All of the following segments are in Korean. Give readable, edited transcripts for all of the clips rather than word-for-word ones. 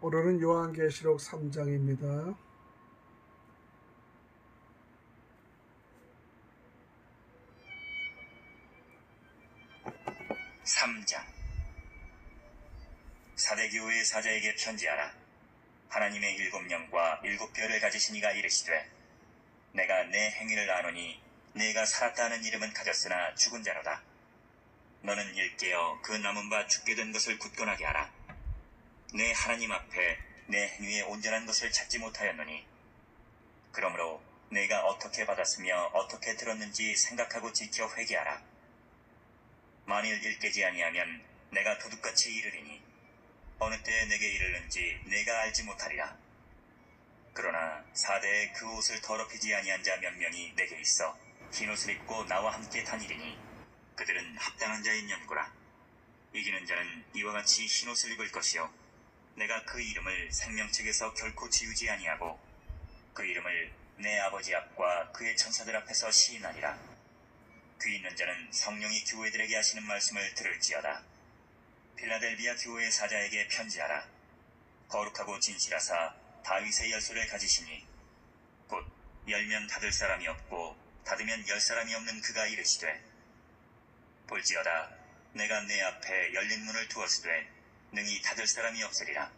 오늘은 요한계시록 3장입니다. 3장. 사대교회의 사자에게 편지하라. 하나님의 7영과 7별을 가지신 이가 이르시되, 내가 내 행위를 아노니 내가 살았다 하는 이름은 가졌으나 죽은 자로다. 너는 일깨어 그 남은 바 죽게 된 것을 굳건하게 하라. 내 하나님 앞에 내 행위의 온전한 것을 찾지 못하였노니, 그러므로 내가 어떻게 받았으며 어떻게 들었는지 생각하고 지켜 회개하라. 만일 일깨지 아니하면 내가 도둑같이 이르리니 어느 때에 내게 이르는지 내가 알지 못하리라. 그러나 사대에 그 옷을 더럽히지 아니한 자 몇 명이 내게 있어 흰옷을 입고 나와 함께 다니리니 그들은 합당한 자인 연고라. 이기는 자는 이와 같이 흰옷을 입을 것이요, 내가 그 이름을 생명책에서 결코 지우지 아니하고 그 이름을 내 아버지 앞과 그의 천사들 앞에서 시인하리라. 귀 있는 자는 성령이 교회들에게 하시는 말씀을 들을지어다. 필라델비아 교회의 사자에게 편지하라. 거룩하고 진실하사 다윗의 열쇠를 가지시니 곧 열면 닫을 사람이 없고 닫으면 열 사람이 없는 그가 이르시되, 볼지어다 내가 내 앞에 열린 문을 두었으되 능히 닫을 사람이 없으리라.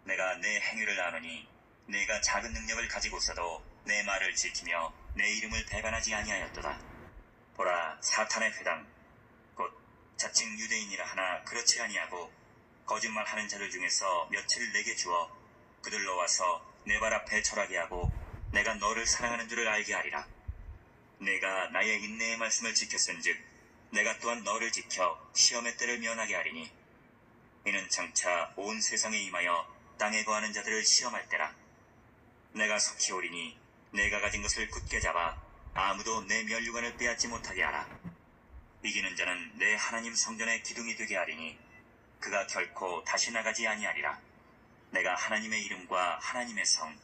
내가 내 행위를 아노니 내가 작은 능력을 가지고서도 내 말을 지키며 내 이름을 배반하지 아니하였도다. 보라, 사탄의 회당 곧 자칭 유대인이라 하나 그렇지 아니하고 거짓말하는 자들 중에서 며칠을 내게 주어 그들로 와서 내 발 앞에 절하게 하고 내가 너를 사랑하는 줄을 알게 하리라. 내가 나의 인내의 말씀을 지켰은즉 내가 또한 너를 지켜 시험의 때를 면하게 하리니, 이는 장차 온 세상에 임하여 땅에 거하는 자들을 시험할 때라. 내가 속히 오리니 내가 가진 것을 굳게 잡아 아무도 내 면류관을 빼앗지 못하게 하라. 이기는 자는 내 하나님 성전의 기둥이 되게 하리니 그가 결코 다시 나가지 아니하리라. 내가 하나님의 이름과 하나님의 성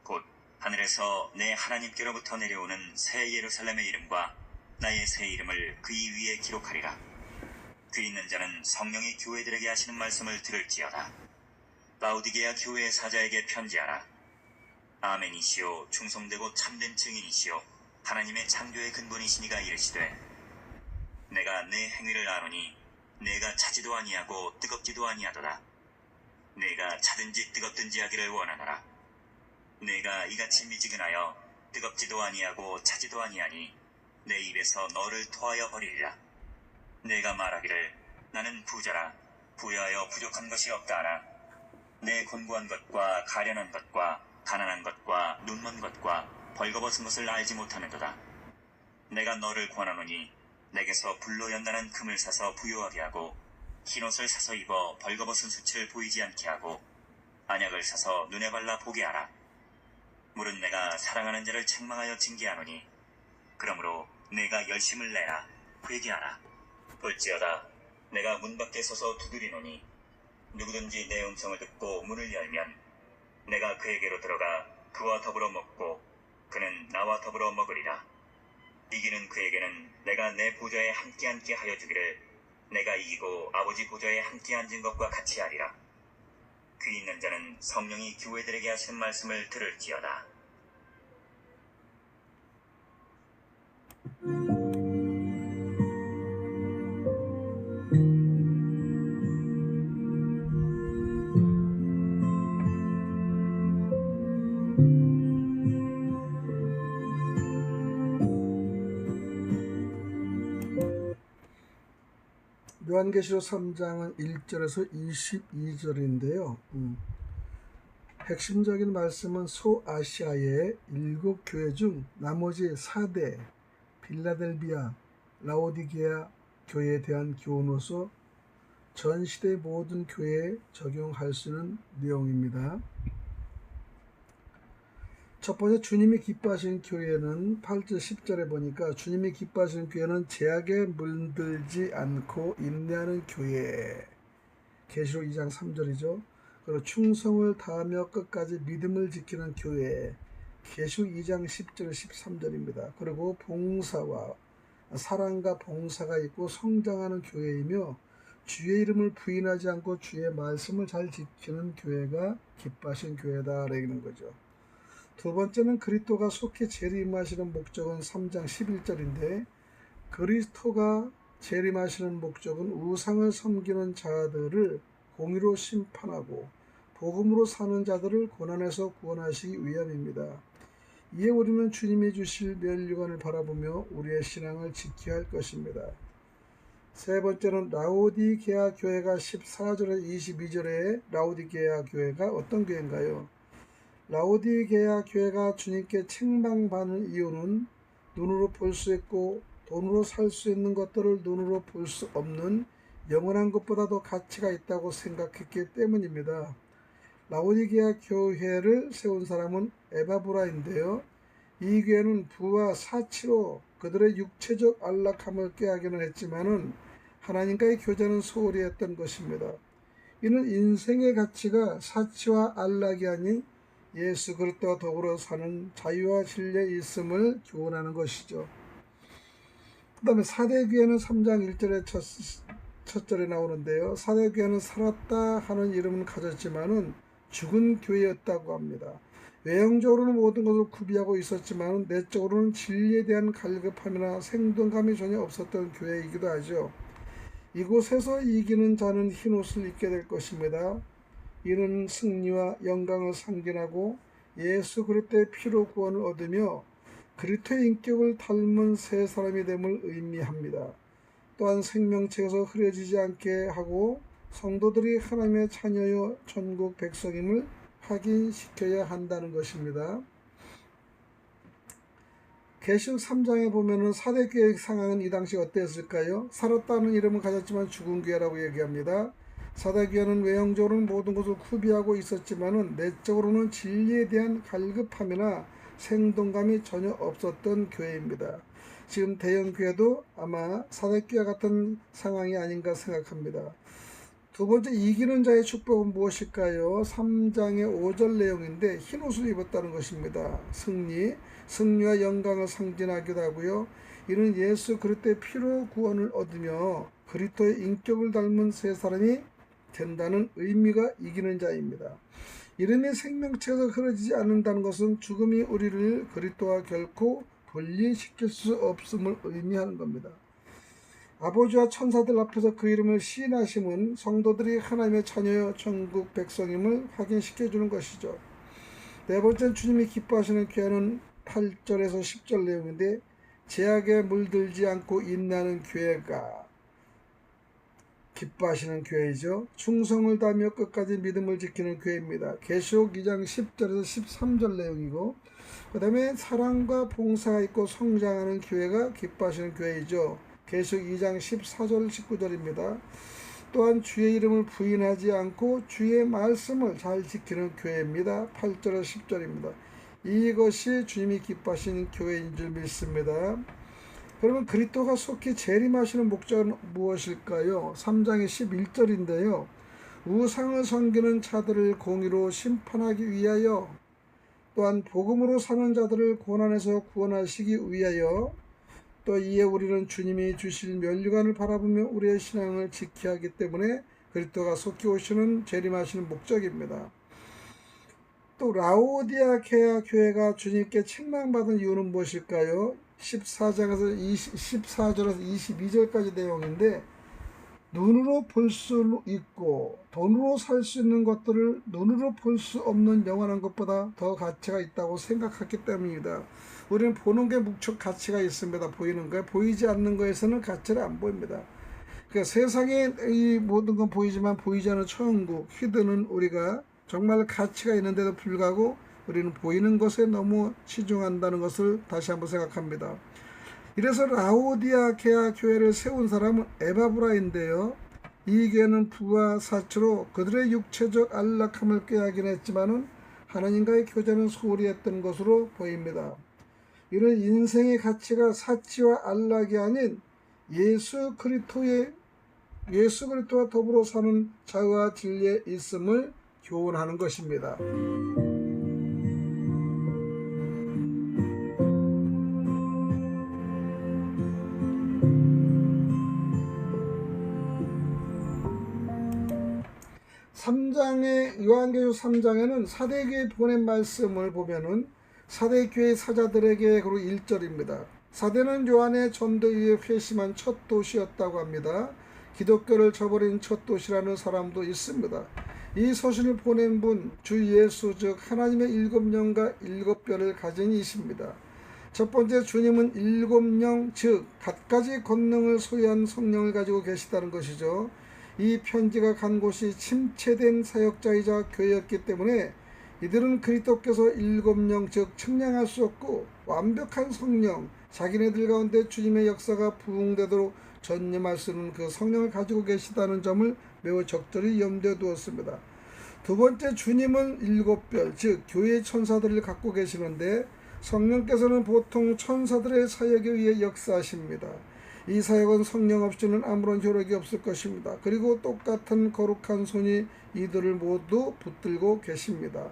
곧 하늘에서 내 하나님께로부터 내려오는 새 예루살렘의 이름과 나의 새 이름을 그이 위에 기록하리라. 귀 있는 자는 성령이 교회들에게 하시는 말씀을 들을지어다. 라오디게아 교회의 사자에게 편지하라. 아멘이시오, 충성되고 참된 증인이시오, 하나님의 창조의 근본이시니가 이르시되, 내가 내 행위를 아노니 내가 차지도 아니하고 뜨겁지도 아니하도다. 내가 차든지 뜨겁든지 하기를 원하노라. 내가 이같이 미지근하여 뜨겁지도 아니하고 차지도 아니하니 내 입에서 너를 토하여 버리리라. 내가 말하기를 나는 부자라, 부여하여 부족한 것이 없다 하나 내 곤고한 것과 가련한 것과 가난한 것과 눈먼 것과 벌거벗은 것을 알지 못하는도다. 내가 너를 권하노니 내게서 불로 연단한 금을 사서 부요하게 하고 흰옷을 사서 입어 벌거벗은 수치를 보이지 않게 하고 안약을 사서 눈에 발라 보게 하라. 물은 내가 사랑하는 자를 책망하여 징계하노니, 그러므로 내가 열심을 내라. 회개하라. 볼지어다 내가 문 밖에 서서 두드리노니 누구든지 내 음성을 듣고 문을 열면 내가 그에게로 들어가 그와 더불어 먹고 그는 나와 더불어 먹으리라. 이기는 그에게는 내가 내 보좌에 함께 앉게 하여 주기를 내가 이기고 아버지 보좌에 함께 앉은 것과 같이 하리라. 귀 있는 자는 성령이 교회들에게 하시는 말씀을 들을지어다. 요한계시록 3장은 1절에서 22절인데요. 핵심적인 말씀은 소아시아의 7교회 중 나머지 4대 필라델비아, 라오디게아 교회에 대한 교훈으로서 전 시대 모든 교회에 적용할 수 있는 내용입니다. 첫 번째, 주님이 기뻐하시는 교회는 8절 10절에 보니까 주님이 기뻐하시는 교회는 제약에 물들지 않고 인내하는 교회, 계시록 2장 3절이죠. 그리고 충성을 다하며 끝까지 믿음을 지키는 교회, 계시록 2장 10절 13절입니다. 그리고 봉사와 사랑과 봉사가 있고 성장하는 교회이며 주의 이름을 부인하지 않고 주의 말씀을 잘 지키는 교회가 기뻐하신 교회다라는 거죠. 두 번째는 그리스도가 속히 재림하시는 목적은 3장 11절인데, 그리스도가 재림하시는 목적은 우상을 섬기는 자들을 공의로 심판하고 복음으로 사는 자들을 고난에서 구원하시기 위함입니다. 이에 우리는 주님이 주실 면류관을 바라보며 우리의 신앙을 지켜야 할 것입니다. 세 번째는 라오디게아 교회가 14절에 22절에 라오디게아 교회가 어떤 교회인가요? 라오디게아 교회가 주님께 책망받는 이유는 눈으로 볼 수 있고 돈으로 살 수 있는 것들을 눈으로 볼 수 없는 영원한 것보다 더 가치가 있다고 생각했기 때문입니다. 라오디게아 교회를 세운 사람은 에바브라인데요. 이 교회는 부와 사치로 그들의 육체적 안락함을 꾀하기는 했지만은 하나님과의 교제는 소홀히 했던 것입니다. 이는 인생의 가치가 사치와 안락이 아닌 예수 그리스도와 더불어 사는 자유와 진리에 있음을 교훈하는 것이죠. 그 다음에 사대교회는 3장 1절에 첫 절에 나오는데요. 사대교회는 살았다 하는 이름은 가졌지만은 죽은 교회였다고 합니다. 외형적으로는 모든 것을 구비하고 있었지만 내적으로는 진리에 대한 갈급함이나 생동감이 전혀 없었던 교회이기도 하죠. 이곳에서 이기는 자는 흰옷을 입게 될 것입니다. 이는 승리와 영광을 상징하고 예수 그리스도의 피로 구원을 얻으며 그리스도의 인격을 닮은 새 사람이 됨을 의미합니다. 또한 생명책에서 흐려지지 않게 하고 성도들이 하나님의 자녀요 천국 백성임을 확인시켜야 한다는 것입니다. 계시록 3장에 보면은 사대교회 상황은 이 당시 어땠을까요? 살았다는 이름을 가졌지만 죽은 교회라고 얘기합니다. 사대교회는 외형적으로는 모든 것을 구비하고 있었지만은 내적으로는 진리에 대한 갈급함이나 생동감이 전혀 없었던 교회입니다. 지금 대형교회도 아마 사대교회 같은 상황이 아닌가 생각합니다. 두 번째, 이기는 자의 축복은 무엇일까요? 3장의 5절 내용인데 흰옷을 입었다는 것입니다. 승리와 영광을 상징하기도 하고요. 이는 예수 그리스도의 피로 구원을 얻으며 그리스도의 인격을 닮은 새 사람이 된다는 의미가 이기는 자입니다. 이름이 생명책에서 흐려지지 않는다는 것은 죽음이 우리를 그리스도와 결코 분리시킬 수 없음을 의미하는 겁니다. 아버지와 천사들 앞에서 그 이름을 시인하심은 성도들이 하나님의 자녀여 천국 백성임을 확인시켜주는 것이죠. 네 번째는 주님이 기뻐하시는 교회는 8절에서 10절 내용인데, 제약에 물들지 않고 인내하는 교회가 기뻐하시는 교회이죠. 충성을 다하며 끝까지 믿음을 지키는 교회입니다. 계시록 2장 10절에서 13절 내용이고, 그 다음에 사랑과 봉사가 있고 성장하는 교회가 기뻐하시는 교회이죠. 계시록 2장 14절 19절입니다. 또한 주의 이름을 부인하지 않고 주의 말씀을 잘 지키는 교회입니다. 8절에서 10절입니다. 이것이 주님이 기뻐하시는 교회인 줄 믿습니다. 그러면 그리스도가 속히 재림하시는 목적은 무엇일까요? 3장의 11절인데요. 우상을 섬기는 자들을 공의로 심판하기 위하여, 또한 복음으로 사는 자들을 고난에서 구원하시기 위하여, 또 이에 우리는 주님이 주실 면류관을 바라보며 우리의 신앙을 지켜야 하기 때문에 그리스도가 속히 오시는 재림하시는 목적입니다. 또 라오디게아 교회가 주님께 책망받은 이유는 무엇일까요? 14절에서 22절까지 내용인데, 눈으로 볼 수 있고 돈으로 살 수 있는 것들을 눈으로 볼 수 없는 영원한 것보다 더 가치가 있다고 생각했기 때문입니다. 우리는 보는 게 무척 가치가 있습니다. 보이는 거에, 보이지 않는 거에서는 가치를 안 보입니다. 그러니까 세상에 이 모든 건 보이지만 보이지 않는 천국, 히든은 우리가 정말 가치가 있는데도 불구하고 우리는 보이는 것에 너무 치중한다는 것을 다시 한번 생각합니다. 이래서 라오디게아 교회를 세운 사람은 에바브라인데요. 이 교회는 부와 사치로 그들의 육체적 안락함을 꾀하긴 했지만은 하나님과의 교제는 소홀히 했던 것으로 보입니다. 이런 인생의 가치가 사치와 안락이 아닌 예수 그리스도와 더불어 사는 자유와 진리에 있음을 교훈하는 것입니다. 요한계시록 3장에는 사대교회 보낸 말씀을 보면은 사대교회 사자들에게 그리고 1절입니다. 사대는 요한의 전도 이후에 회심한 첫 도시였다고 합니다. 기독교를 저버린 첫 도시라는 사람도 있습니다. 이 서신을 보낸 분, 주 예수 즉 하나님의 7영과 7뼈를 가진 이십니다. 첫 번째, 주님은 7영 즉 갖가지 권능을 소유한 성령을 가지고 계시다는 것이죠. 이 편지가 간 곳이 침체된 사역자이자 교회였기 때문에 이들은 그리스도께서 7영 즉 측량할 수 없고 완벽한 성령, 자기네들 가운데 주님의 역사가 부흥되도록 전념할 수 있는 그 성령을 가지고 계시다는 점을 매우 적절히 염두에 두었습니다. 두 번째, 주님은 7별 즉 교회의 천사들을 갖고 계시는데 성령께서는 보통 천사들의 사역에 의해 역사하십니다. 이 사역은 성령 없이는 아무런 효력이 없을 것입니다. 그리고 똑같은 거룩한 손이 이들을 모두 붙들고 계십니다.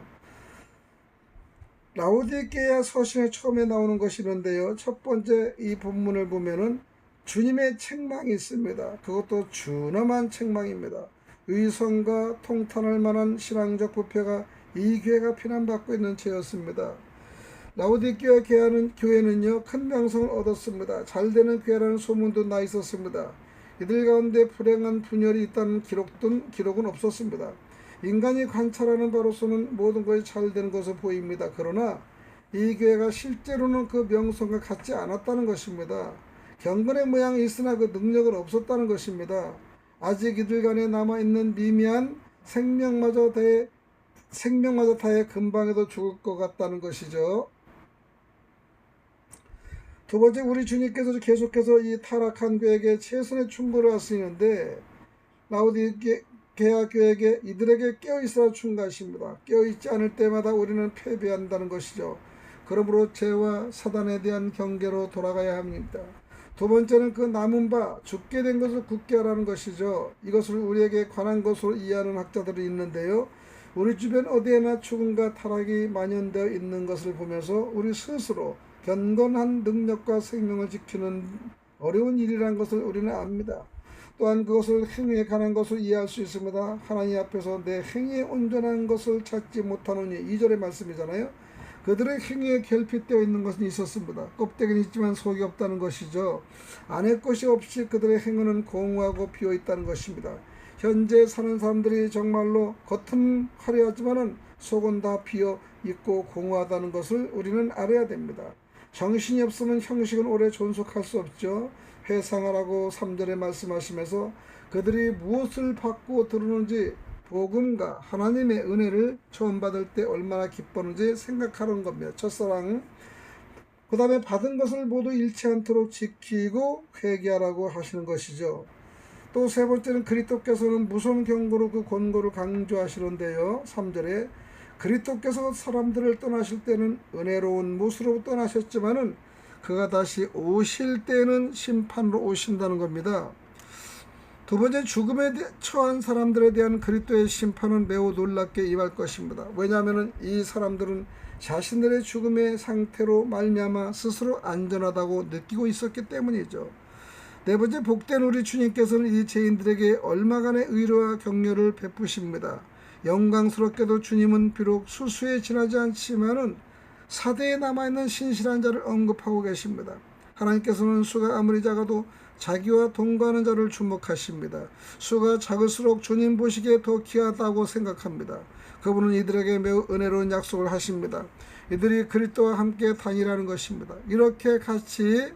라오디게아 서신에 처음에 나오는 것이 있는데요. 첫 번째 이 본문을 보면은 주님의 책망이 있습니다. 그것도 준엄한 책망입니다. 의성과 통탄할 만한 신앙적 부패가 이 교회가 비난받고 있는 채였습니다. 라오디게아 교회는요 큰 명성을 얻었습니다. 잘되는 교회라는 소문도 나 있었습니다. 이들 가운데 불행한 분열이 있다는 기록은 없었습니다. 인간이 관찰하는 바로서는 모든 것이 잘되는 것으로 보입니다. 그러나 이 교회가 실제로는 그 명성과 같지 않았다는 것입니다. 경건의 모양이 있으나 그 능력은 없었다는 것입니다. 아직 이들 간에 남아있는 미미한 생명마저 다해 금방에도 죽을 것 같다는 것이죠. 두 번째, 우리 주님께서 계속해서 이 타락한 교회에게 최선의 충고를 하시는데 라오디게아 교회에게 이들에게 깨어있으라 충고하십니다. 깨어있지 않을 때마다 우리는 패배한다는 것이죠. 그러므로 죄와 사단에 대한 경계로 돌아가야 합니다. 두 번째는 그 남은 바 죽게 된 것을 굳게 하라는 것이죠. 이것을 우리에게 관한 것으로 이해하는 학자들이 있는데요. 우리 주변 어디에나 죽음과 타락이 만연되어 있는 것을 보면서 우리 스스로 견건한 능력과 생명을 지키는 어려운 일이라는 것을 우리는 압니다. 또한 그것을 행위에 관한 것을 이해할 수 있습니다. 하나님 앞에서 내 행위에 온전한 것을 찾지 못하노니 2절의 말씀이잖아요. 그들의 행위에 결핍되어 있는 것은 있었습니다. 껍데기는 있지만 속이 없다는 것이죠. 안에 것이 없이 그들의 행위는 공허하고 비어있다는 것입니다. 현재 사는 사람들이 정말로 겉은 화려하지만 속은 다 비어있고 공허하다는 것을 우리는 알아야 됩니다. 정신이 없으면 형식은 오래 존속할 수 없죠. 회상하라고 3절에 말씀하시면서 그들이 무엇을 받고 들었는지 복음과 하나님의 은혜를 처음 받을 때 얼마나 기뻤는지 생각하는 겁니다. 첫사랑. 그 다음에 받은 것을 모두 잃지 않도록 지키고 회개하라고 하시는 것이죠. 또 세 번째는 그리스도께서는 무서운 경고로 그 권고를 강조하시는데요. 3절에 그리스도께서 사람들을 떠나실 때는 은혜로운 못으로 떠나셨지만은 그가 다시 오실 때는 심판으로 오신다는 겁니다. 두 번째, 죽음에 처한 사람들에 대한 그리스도의 심판은 매우 놀랍게 임할 것입니다. 왜냐하면 이 사람들은 자신들의 죽음의 상태로 말미암아 스스로 안전하다고 느끼고 있었기 때문이죠. 네 번째, 복된 우리 주님께서는 이 죄인들에게 얼마간의 의로와 격려를 베푸십니다. 영광스럽게도 주님은 비록 수수에 지나지 않지만은 사대에 남아있는 신실한 자를 언급하고 계십니다. 하나님께서는 수가 아무리 작아도 자기와 동거하는 자를 주목하십니다. 수가 작을수록 주님 보시기에 더 귀하다고 생각합니다. 그분은 이들에게 매우 은혜로운 약속을 하십니다. 이들이 그리스도와 함께 다니라는 것입니다. 이렇게 같이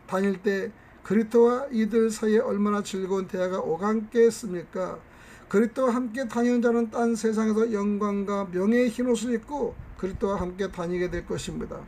다닐 때 그리스도와 이들 사이에 얼마나 즐거운 대화가 오갔겠습니까? 그리스도와 함께 다니는 자는 딴 세상에서 영광과 명예의 흰옷을 입고 그리스도와 함께 다니게 될 것입니다.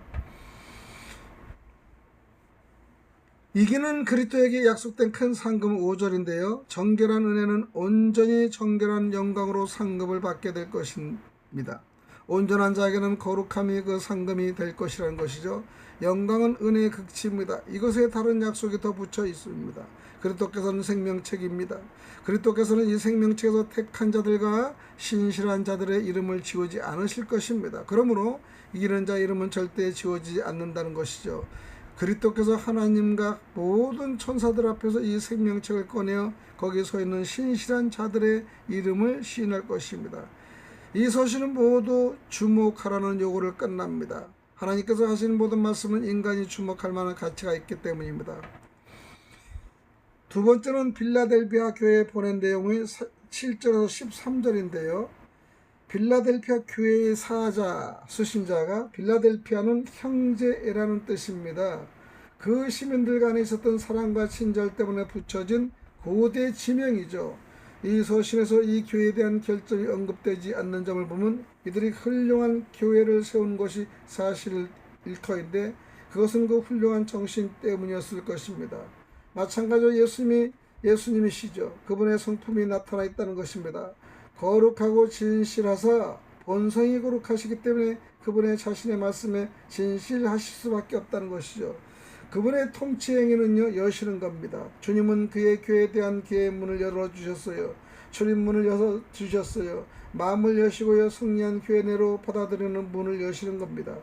이기는 그리스도에게 약속된 큰 상금은 5절인데요. 정결한 은혜는 온전히 정결한 영광으로 상급을 받게 될 것입니다. 온전한 자에게는 거룩함이 그 상금이 될 것이라는 것이죠. 영광은 은혜의 극치입니다. 이것에 다른 약속이 더 붙여 있습니다. 그리스도께서는 생명책입니다. 그리스도께서는 이 생명책에서 택한 자들과 신실한 자들의 이름을 지우지 않으실 것입니다. 그러므로 이기는 자 이름은 절대 지워지지 않는다는 것이죠. 그리스도께서 하나님과 모든 천사들 앞에서 이 생명책을 꺼내어 거기 서 있는 신실한 자들의 이름을 시인할 것입니다. 이 서신은 모두 주목하라는 요구를 끝납니다. 하나님께서 하시는 모든 말씀은 인간이 주목할 만한 가치가 있기 때문입니다. 두 번째는 빌라델비아 교회에 보낸 내용의 7절에서 13절인데요. 빌라델피아 교회의 사자, 수신자가 빌라델피아는 형제라는 뜻입니다. 그 시민들 간에 있었던 사랑과 친절 때문에 붙여진 고대 지명이죠. 이 서신에서 이 교회에 대한 결점이 언급되지 않는 점을 보면 이들이 훌륭한 교회를 세운 것이 사실일 터인데 그것은 그 훌륭한 정신 때문이었을 것입니다. 마찬가지로 예수님이시죠. 그분의 성품이 나타나 있다는 것입니다. 거룩하고 진실하사 본성이 거룩하시기 때문에 그분의 자신의 말씀에 진실하실 수밖에 없다는 것이죠. 그분의 통치 행위는요, 여시는 겁니다. 주님은 그의 교회에 대한 기회의 문을 열어주셨어요. 출입문을 열어주셨어요. 마음을 여시고요, 승리한 교회 내로 받아들이는 문을 여시는 겁니다.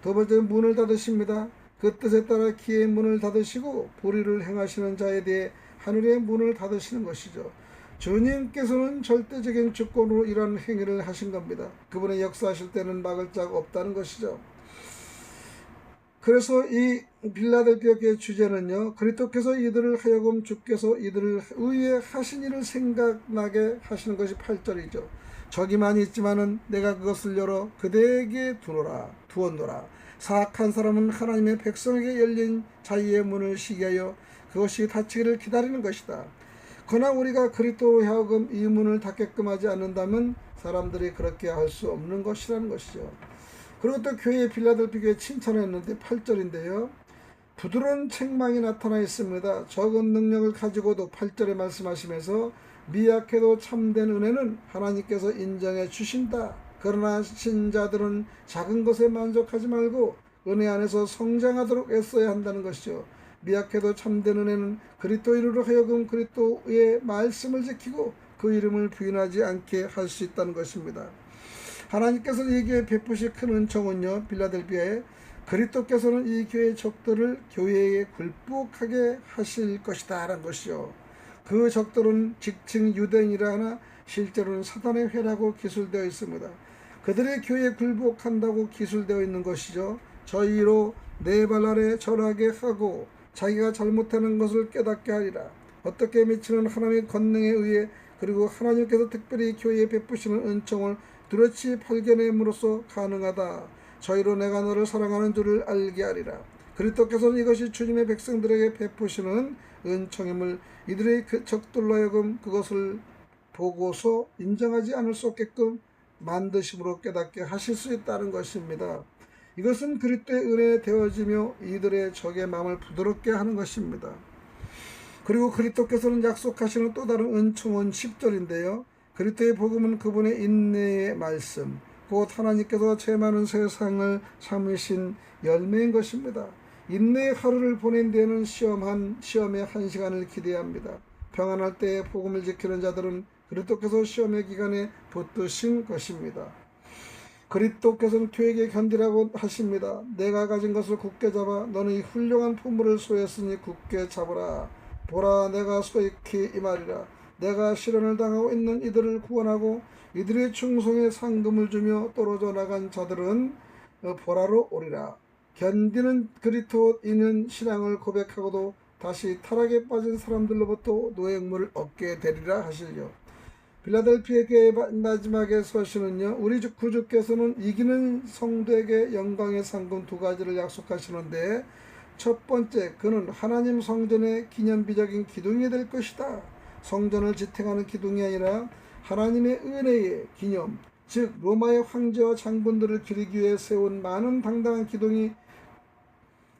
두 번째는 문을 닫으십니다. 그 뜻에 따라 기회의 문을 닫으시고 불의를 행하시는 자에 대해 하늘의 문을 닫으시는 것이죠. 주님께서는 절대적인 주권으로 이런 행위를 하신 겁니다. 그분의 역사하실 때는 막을 자가 없다는 것이죠. 그래서 이 빌라델피아 교회의 주제는요, 그리스도께서 이들을 하여금 주께서 이들을 의에 하신 일을 생각나게 하시는 것이 8절이죠. 적이 많이 있지만은 내가 그것을 열어 그대에게 두었노라. 사악한 사람은 하나님의 백성에게 열린 자유의 문을 시기하여 그것이 닫히기를 기다리는 것이다. 그러나 우리가 그리스도로 하여금 이 문을 닫게끔 하지 않는다면 사람들이 그렇게 할 수 없는 것이라는 것이죠. 그리고 또 교회 빌라델피아 교회 칭찬했는데 8절인데요. 부드러운 책망이 나타나 있습니다. 적은 능력을 가지고도 8절에 말씀하시면서 미약해도 참된 은혜는 하나님께서 인정해 주신다. 그러나 신자들은 작은 것에 만족하지 말고 은혜 안에서 성장하도록 애써야 한다는 것이죠. 미약해도 참된 은혜는 그리스도인으로 하여금 그리스도의 말씀을 지키고 그 이름을 부인하지 않게 할 수 있다는 것입니다. 하나님께서 이 교회에 베푸실 큰 은총은요, 빌라델비아에 그리스도께서는 이 교회의 적들을 교회에 굴복하게 하실 것이다 라는 것이죠. 그 적들은 직칭 유대인이라 하나 실제로는 사단의 회라고 기술되어 있습니다. 그들의 교회에 굴복한다고 기술되어 있는 것이죠. 저희로 네 발 아래 절하게 하고 자기가 잘못하는 것을 깨닫게 하리라. 어떻게 미치는 하나님의 권능에 의해 그리고 하나님께서 특별히 교회에 베푸시는 은총을 뚜렷이 발견함으로써 가능하다. 저희로 내가 너를 사랑하는 줄을 알게 하리라. 그리스도께서는 이것이 주님의 백성들에게 베푸시는 은총임을 이들의 그 적들로 하여금 그것을 보고서 인정하지 않을 수 없게끔 만드심으로 깨닫게 하실 수 있다는 것입니다. 이것은 그리스도의 은혜에 되어지며 이들의 적의 마음을 부드럽게 하는 것입니다. 그리고 그리스도께서는 약속하시는 또 다른 은총은 10절인데요. 그리스도의 복음은 그분의 인내의 말씀, 곧 하나님께서 죄 많은 세상을 참으신 열매인 것입니다. 인내의 하루를 보낸 데에는 시험의 한 시간을 기대합니다. 평안할 때에 복음을 지키는 자들은 그리스도께서 시험의 기간에 붙드신 것입니다. 그리스도께서는 교회에게 견디라고 하십니다. 내가 가진 것을 굳게 잡아 너는 이 훌륭한 포물을 소했으니 굳게 잡으라. 보라, 내가 소익히 임하리라. 내가 시련을 당하고 있는 이들을 구원하고 이들의 충성에 상금을 주며 떨어져 나간 자들은 보라로 오리라. 견디는 그리스도인은 신앙을 고백하고도 다시 타락에 빠진 사람들로부터 노획물을 얻게 되리라 하시죠. 빌라델피아 교회의 마지막의 서신은요, 우리 구주께서는 이기는 성도에게 영광의 상금 두 가지를 약속하시는데, 첫 번째, 그는 하나님 성전의 기념비적인 기둥이 될 것이다. 성전을 지탱하는 기둥이 아니라 하나님의 은혜의 기념, 즉 로마의 황제와 장군들을 기리기 위해 세운 많은 당당한 기둥이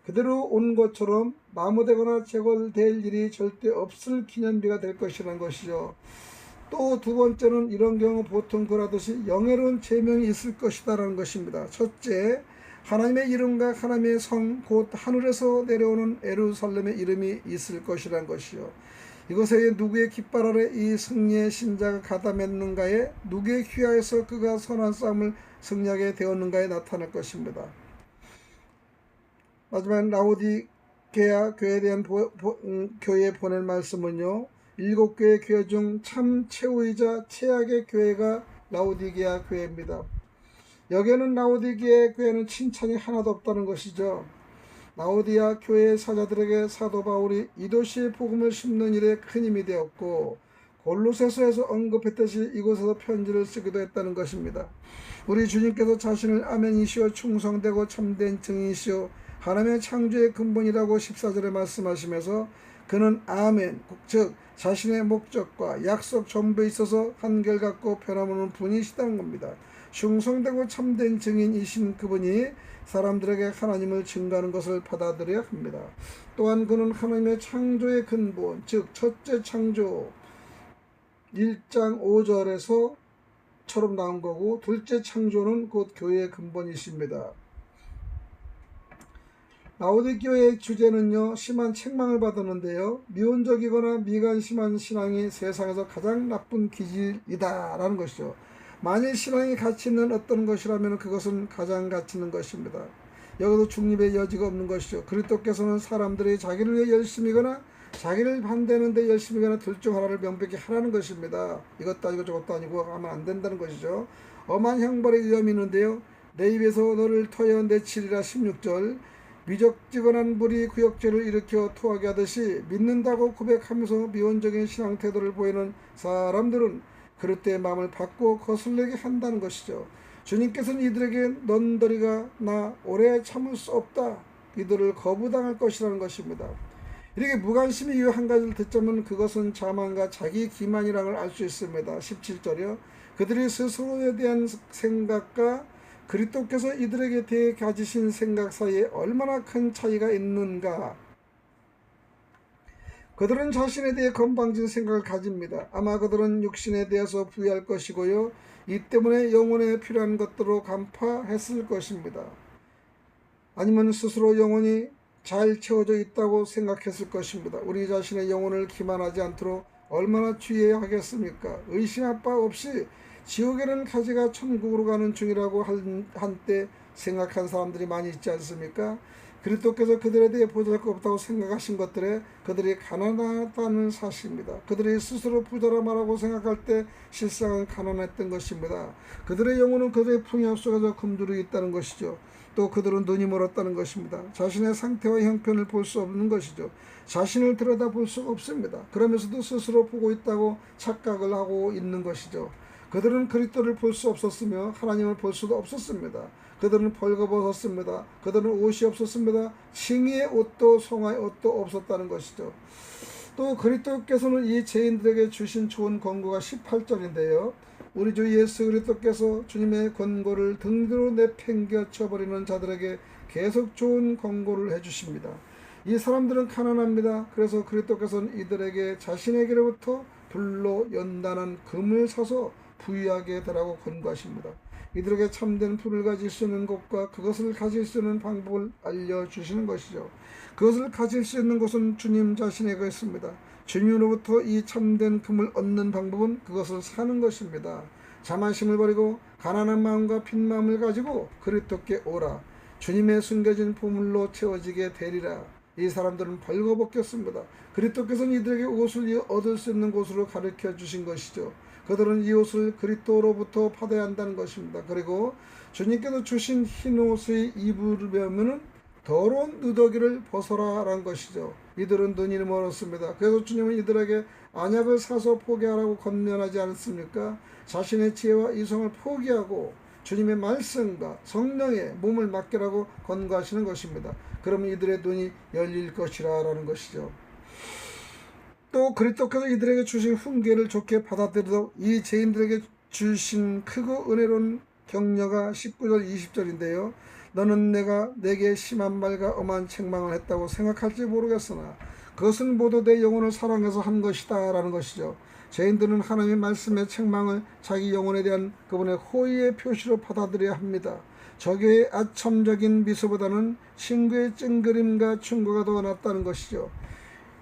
그대로 온 것처럼 마모되거나 제거될 일이 절대 없을 기념비가 될 것이라는 것이죠. 또 두 번째는 이런 경우 보통 그러듯이 영예로운 제명이 있을 것이다라는 것입니다. 첫째, 하나님의 이름과 하나님의 성, 곧 하늘에서 내려오는 예루살렘의 이름이 있을 것이라는 것이요. 이것에 누구의 깃발 아래 이 승리의 신자가 가담했는가에, 누구의 휘하에서 그가 선한 싸움을 승리하게 되었는가에 나타날 것입니다. 마지막 라오디게아 교회에 대한 교회에 보낼 말씀은요. 7교회 교회 중 참 최후이자 최악의 교회가 라오디게아 교회입니다. 여기에는 라오디게아 교회는 칭찬이 하나도 없다는 것이죠. 라오디아 교회의 사자들에게 사도 바울이 이 도시의 복음을 심는 일에 큰 힘이 되었고 골로새서에서 언급했듯이 이곳에서 편지를 쓰기도 했다는 것입니다. 우리 주님께서 자신을 아멘이시오 충성되고 참된 증인이시오 하나님의 창조의 근본이라고 14절에 말씀하시면서 그는 아멘 즉 자신의 목적과 약속 전부에 있어서 한결같고 변함없는 분이시다는 겁니다. 충성되고 참된 증인이신 그분이 사람들에게 하나님을 증거하는 것을 받아들여야 합니다. 또한 그는 하나님의 창조의 근본 즉 첫째 창조 1장 5절에서 처럼 나온 거고 둘째 창조는 곧 교회의 근본이십니다. 라오디게아의 주제는요 심한 책망을 받았는데요 미온적이거나 미관심한 신앙이 세상에서 가장 나쁜 기질이다 라는 것이죠. 만일 신앙이 가치 있는 어떤 것이라면 그것은 가장 가치 있는 것입니다. 여기도 중립의 여지가 없는 것이죠. 그리스도께서는 사람들이 자기를 위해 열심히거나 자기를 반대하는 데 열심히거나 둘 중 하나를 명백히 하라는 것입니다. 이것도 아니고 저것도 아니고 하면 안 된다는 것이죠. 엄한 형벌의 위험이 있는데요. 내 입에서 너를 터여 내치리라 16절 미적지근한 불이 구역질을 일으켜 토하게 하듯이 믿는다고 고백하면서 미온적인 신앙 태도를 보이는 사람들은 그릇된 마음을 받고 거슬리게 한다는 것이죠. 주님께서는 이들에게 넌더리가 나 오래 참을 수 없다. 이들을 거부당할 것이라는 것입니다. 이렇게 무관심의 이유 한 가지를 듣자면 그것은 자만과 자기 기만이라는 걸 알 수 있습니다. 17절이요. 그들이 스스로에 대한 생각과 그리스도께서 이들에게 대해 가지신 생각 사이에 얼마나 큰 차이가 있는가. 그들은 자신에 대해 건방진 생각을 가집니다. 아마 그들은 육신에 대해서 부유할 것이고요. 이 때문에 영혼에 필요한 것들로 간파했을 것입니다. 아니면 스스로 영혼이 잘 채워져 있다고 생각했을 것입니다. 우리 자신의 영혼을 기만하지 않도록 얼마나 주의해야 하겠습니까? 의심할 바 없이 지옥에는 가지가 천국으로 가는 중이라고 한때 생각한 사람들이 많이 있지 않습니까? 그리스도께서 그들에 대해 보잘것없다고 생각하신 것들에 그들이 가난하다는 사실입니다. 그들이 스스로 부자라 말하고 생각할 때 실상은 가난했던 것입니다. 그들의 영혼은 그들의 풍요 속에서 굶주려 있다는 것이죠. 또 그들은 눈이 멀었다는 것입니다. 자신의 상태와 형편을 볼 수 없는 것이죠. 자신을 들여다볼 수 없습니다. 그러면서도 스스로 보고 있다고 착각을 하고 있는 것이죠. 그들은 그리스도를 볼 수 없었으며 하나님을 볼 수도 없었습니다. 그들은 벌거벗었습니다. 그들은 옷이 없었습니다. 칭의의 옷도 송아의 옷도 없었다는 것이죠. 또 그리스도께서는 이 죄인들에게 주신 좋은 권고가 18절인데요. 우리 주 예수 그리스도께서 주님의 권고를 등대로 내팽겨 쳐버리는 자들에게 계속 좋은 권고를 해주십니다. 이 사람들은 가난합니다. 그래서 그리스도께서는 이들에게 자신에게로부터 불로 연단한 금을 사서 부유하게 되라고 권고하십니다. 이들에게 참된 불을 가질 수 있는 곳과 그것을 가질 수 있는 방법을 알려주시는 것이죠. 그것을 가질 수 있는 곳은 주님 자신에게 있습니다. 주님으로부터 이 참된 금을 얻는 방법은 그것을 사는 것입니다. 자만심을 버리고 가난한 마음과 빈 마음을 가지고 그리스도께 오라. 주님의 숨겨진 보물로 채워지게 되리라. 이 사람들은 벌거벗겼습니다. 그리스도께서는 이들에게 옷을 얻을 수 있는 곳으로 가르쳐 주신 것이죠. 그들은 이 옷을 그리스도로부터 받아야 한다는 것입니다. 그리고 주님께서 주신 흰 옷을 입으려면 더러운 누더기를 벗어라라는 것이죠. 이들은 눈이 멀었습니다. 그래서 주님은 이들에게 안약을 사서 포기하라고 권면하지 않습니까? 자신의 지혜와 이성을 포기하고 주님의 말씀과 성령에 몸을 맡기라고 권고하시는 것입니다. 그러면 이들의 눈이 열릴 것이라는 것이죠. 또 그리스도께서 이들에게 주신 훈계를 좋게 받아들이도록 이 죄인들에게 주신 크고 은혜로운 격려가 19절 20절인데요. 너는 내가 내게 심한 말과 엄한 책망을 했다고 생각할지 모르겠으나 그것은 모두 내 영혼을 사랑해서 한 것이다 라는 것이죠. 죄인들은 하나님의 말씀의 책망을 자기 영혼에 대한 그분의 호의의 표시로 받아들여야 합니다. 적의 아첨적인 미소보다는 친구의 찡그림과 충고가 더 낫다는 것이죠.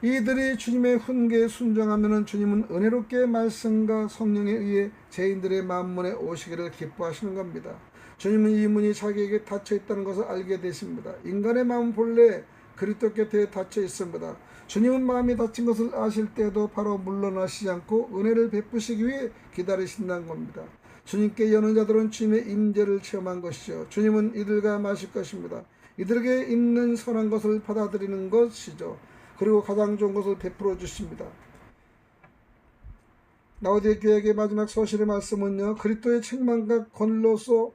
이들이 주님의 훈계에 순종하면 주님은 은혜롭게 말씀과 성령에 의해 죄인들의 만문에 오시기를 기뻐하시는 겁니다. 주님은 이 문이 자기에게 닫혀 있다는 것을 알게 되십니다. 인간의 마음 본래 그리스도 곁에 닫혀 있습니다. 주님은 마음이 닫힌 것을 아실 때도 바로 물러나시지 않고 은혜를 베푸시기 위해 기다리신다는 겁니다. 주님께 여는 자들은 주님의 임재를 체험한 것이죠. 주님은 이들과 마실 것입니다. 이들에게 있는 선한 것을 받아들이는 것이죠. 그리고 가장 좋은 것을 베풀어 주십니다. 라오디게 교회에게 마지막 서신의 말씀은요. 그리스도의 책망과 권로서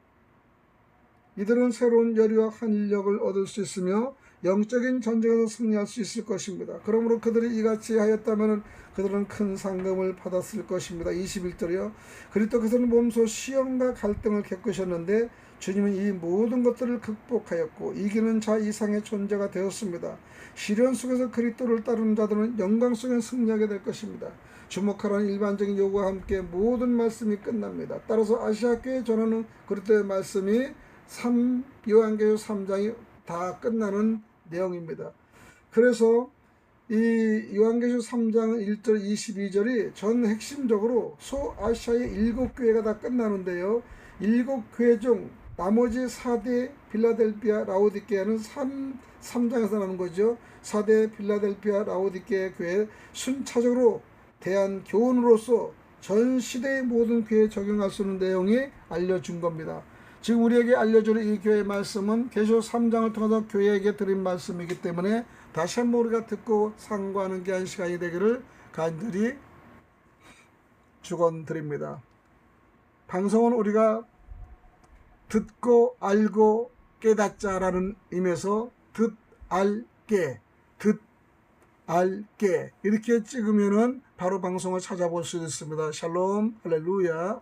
이들은 새로운 열의와 한력을 얻을 수 있으며 영적인 전쟁에서 승리할 수 있을 것입니다. 그러므로 그들이 이같이 하였다면 그들은 큰 상금을 받았을 것입니다. 21절이요. 그리스도께서는 몸소 시험과 갈등을 겪으셨는데 주님은 이 모든 것들을 극복하였고 이기는 자 이상의 존재가 되었습니다. 시련 속에서 그리스도를 따르는 자들은 영광 속에 승리하게 될 것입니다. 주목하라는 일반적인 요구와 함께 모든 말씀이 끝납니다. 따라서 아시아 교회에 전하는 그리스도의 말씀이 요한계시록 3장이 다 끝나는 내용입니다. 그래서 이 요한계시록 3장 1절 22절이 전 핵심적으로 소아시아의 7교회가 다 끝나는데요. 7교회 중 나머지 4대 빌라델피아 라오디게아는 3장에서 나오는 거죠. 4대 빌라델피아 라오디게아 교회 순차적으로 대한 교훈으로서 전 시대의 모든 교회에 적용할 수 있는 내용이 알려준 겁니다. 지금 우리에게 알려주는 이 교회의 말씀은 계시록 3장을 통해서 교회에게 드린 말씀이기 때문에 다시 한번 우리가 듣고 상고하는 귀한 시간이 되기를 간절히 축원드립니다. 방송은 우리가 듣고 알고 깨닫자라는 의미에서 듣알게 이렇게 찍으면은 바로 방송을 찾아볼 수 있습니다. 샬롬 할렐루야.